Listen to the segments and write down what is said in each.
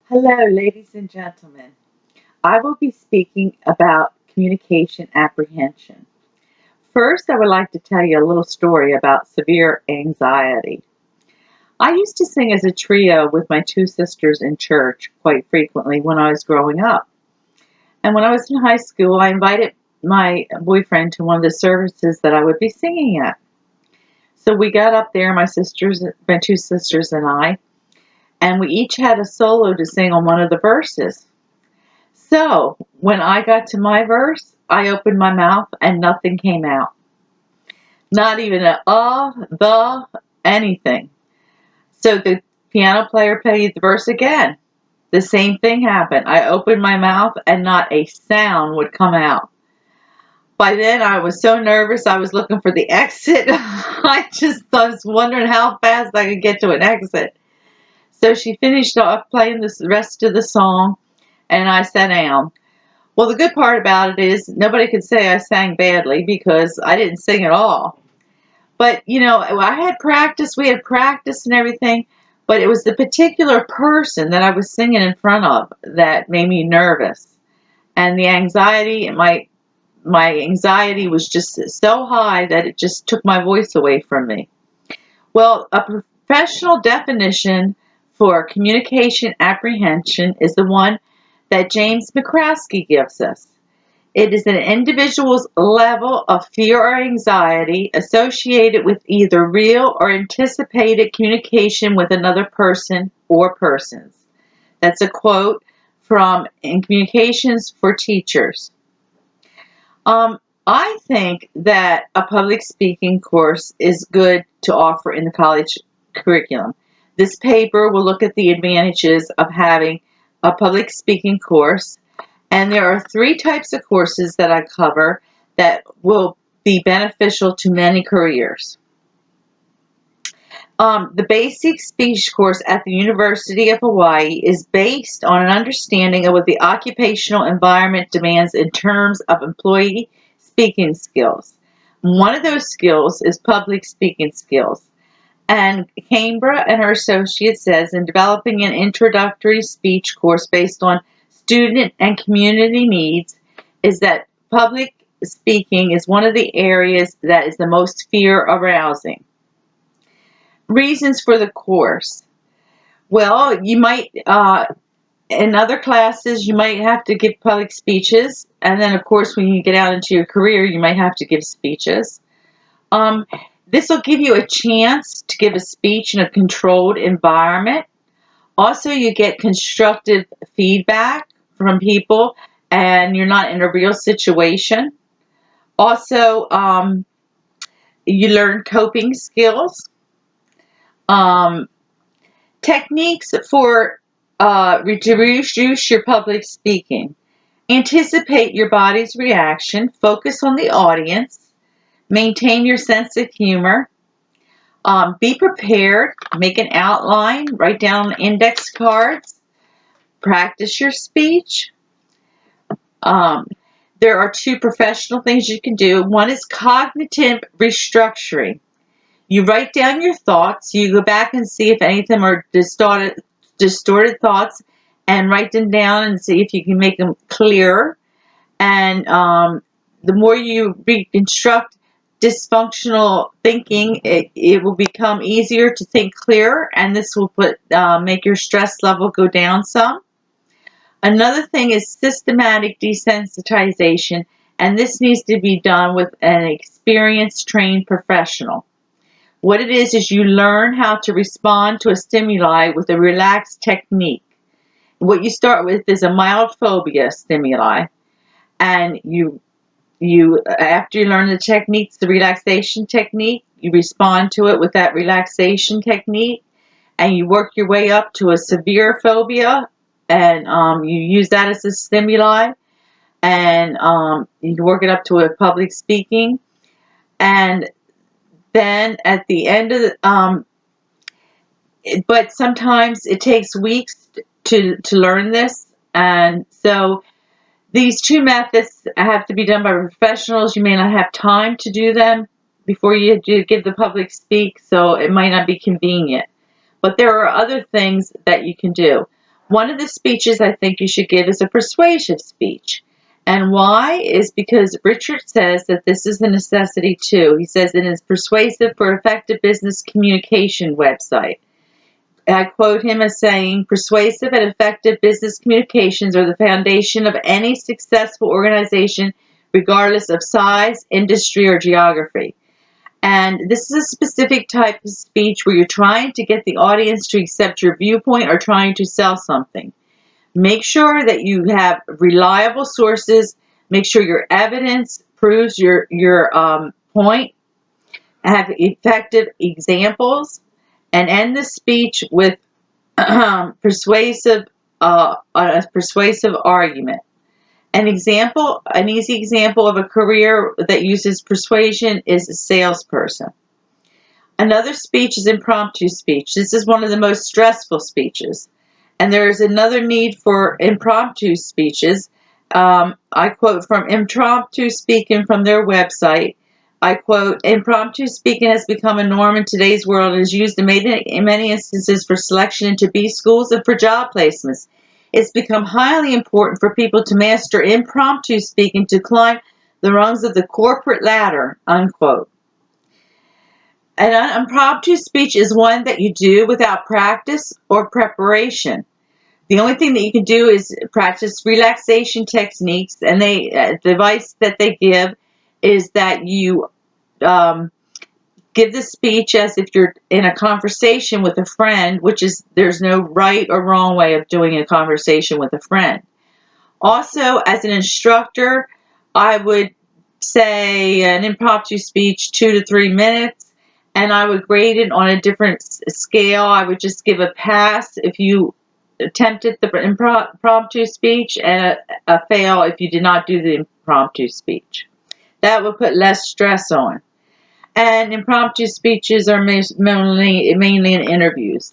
Hello, ladies and gentlemen. I will be speaking about communication apprehension. First, I would like to tell you a little story about severe anxiety. I used to sing as a trio with my two sisters in church quite frequently when I was growing up. And when I was in high school, I invited my boyfriend to one of the services that I would be singing at. So we got up there, my two sisters and I, and we each had a solo to sing on one of the verses. So, when I got to my verse, I opened my mouth and nothing came out. Not even the, anything. So the piano player played the verse again. The same thing happened. I opened my mouth and not a sound would come out. By then, I was so nervous, I was looking for the exit. I was wondering how fast I could get to an exit. So she finished off playing the rest of the song, and I sat down. Well, the good part about it is nobody could say I sang badly because I didn't sing at all. But, I had practice, we had practice and everything, but it was the particular person that I was singing in front of that made me nervous. And the anxiety, my anxiety was just so high that it just took my voice away from me. Well, a professional definition for communication apprehension is the one that James McCraskey gives us. It is an individual's level of fear or anxiety associated with either real or anticipated communication with another person or persons. That's a quote from In Communications for Teachers. I think that a public speaking course is good to offer in the college curriculum. This paper will look at the advantages of having a public speaking course, and there are three types of courses that I cover that will be beneficial to many careers. The basic speech course at the University of Hawaii is based on an understanding of what the occupational environment demands in terms of employee speaking skills. One of those skills is public speaking skills. And Cambra and her associate says in developing an introductory speech course based on student and community needs is that public speaking is one of the areas that is the most fear arousing. Reasons for the course. Well, you might, in other classes, you might have to give public speeches. And then, of course, when you get out into your career, you might have to give speeches. This will give you a chance to give a speech in a controlled environment. Also, you get constructive feedback from people, and you're not in a real situation. Also, you learn coping skills. Um, Techniques for to reduce your public speaking. Anticipate your body's reaction. Focus on the audience. Maintain your sense of humor. Be prepared. Make an outline. Write down index cards. Practice your speech. Um, there are two professional things you can do. One is cognitive restructuring. You write down your thoughts. You go back and see if any of them are distorted thoughts, and write them down and see if you can make them clearer. And the more you reconstruct dysfunctional thinking, it will become easier to think clearer, and this will make your stress level go down some. Another thing is systematic desensitization, and this needs to be done with an experienced, trained professional. What it is you learn how to respond to a stimuli with a relaxed technique. What you start with is a mild phobia stimuli, and you after you learn the techniques, the relaxation technique, you respond to it with that relaxation technique, and you work your way up to a severe phobia, and you use that as a stimuli, and you work it up to a public speaking, and then at the end of the but sometimes it takes weeks to learn this, and so these two methods have to be done by professionals. You may not have time to do them before you give the public speak, so it might not be convenient. But there are other things that you can do. One of the speeches I think you should give is a persuasive speech. And why is because Richard says that this is a necessity too. He says it is persuasive for effective business communication website. I quote him as saying, persuasive and effective business communications are the foundation of any successful organization, regardless of size, industry, or geography. And this is a specific type of speech where you're trying to get the audience to accept your viewpoint or trying to sell something. Make sure that you have reliable sources. Make sure your evidence proves your point. Have effective examples, and end the speech with a persuasive argument. An easy example of a career that uses persuasion is a salesperson. Another speech is impromptu speech. This is one of the most stressful speeches. And there is another need for impromptu speeches. I quote from Impromptu Speaking from their website. I quote, impromptu speaking has become a norm in today's world and is used in many instances for selection into B schools and for job placements. It's become highly important for people to master impromptu speaking to climb the rungs of the corporate ladder, unquote. An impromptu speech is one that you do without practice or preparation. The only thing that you can do is practice relaxation techniques, and the advice that they give is that you give the speech as if you're in a conversation with a friend, which is there's no right or wrong way of doing a conversation with a friend. Also, as an instructor, I would say an impromptu speech 2 to 3 minutes, and I would grade it on a different scale. I would just give a pass if you attempted the impromptu speech and a fail if you did not do the impromptu speech. That would put less stress on. And impromptu speeches are mainly in interviews.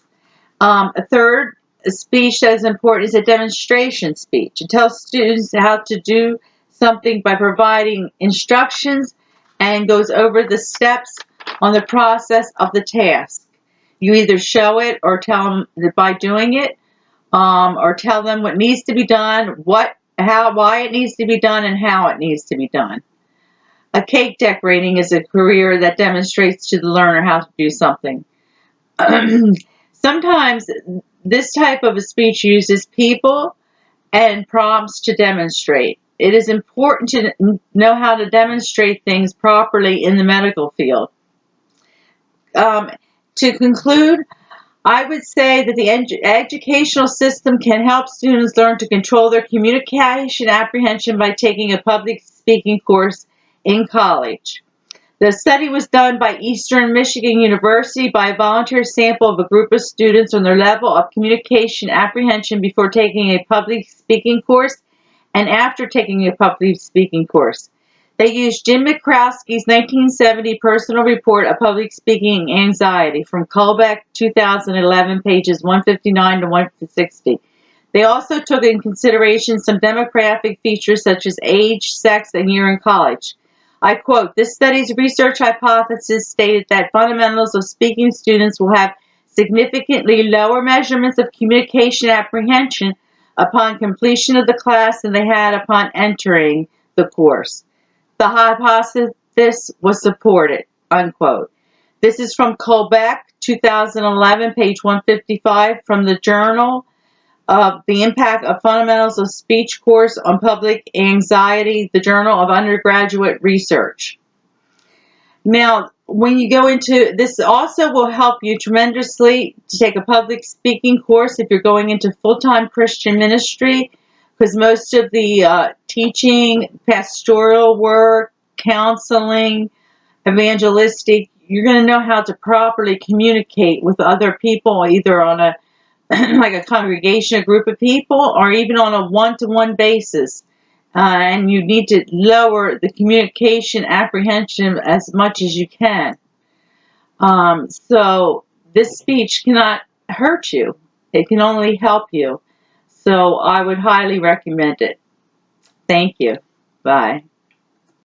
A third speech that is important is a demonstration speech. It tells students how to do something by providing instructions and goes over the steps on the process of the task. You either show it or tell them that by doing it, or tell them what needs to be done, why it needs to be done, and how it needs to be done. A cake decorating is a career that demonstrates to the learner how to do something. Sometimes this type of a speech uses people and prompts to demonstrate. It is important to know how to demonstrate things properly in the medical field. To conclude, I would say that the educational system can help students learn to control their communication apprehension by taking a public speaking course in college. The study was done by Eastern Michigan University by a volunteer sample of a group of students on their level of communication apprehension before taking a public speaking course and after taking a public speaking course. They used Jim McCroskey's 1970 personal report of public speaking anxiety from Colbeck 2011, pages 159 to 160. They also took in consideration some demographic features such as age, sex, and year in college. I quote, this study's research hypothesis stated that fundamentals of speaking students will have significantly lower measurements of communication apprehension upon completion of the class than they had upon entering the course. The hypothesis was supported, unquote. This is from Colbeck, 2011, page 155, from the Journal of the Impact of Fundamentals of Speech course on Public Anxiety, the Journal of Undergraduate Research. Now, when you go into this, also will help you tremendously to take a public speaking course if you're going into full-time Christian ministry, because most of the teaching, pastoral work, counseling, evangelistic, you're going to know how to properly communicate with other people, either on a like a congregation, a group of people, or even on a one-to-one basis. And you need to lower the communication apprehension as much as you can. So this speech cannot hurt you. It can only help you. So I would highly recommend it. Thank you. Bye.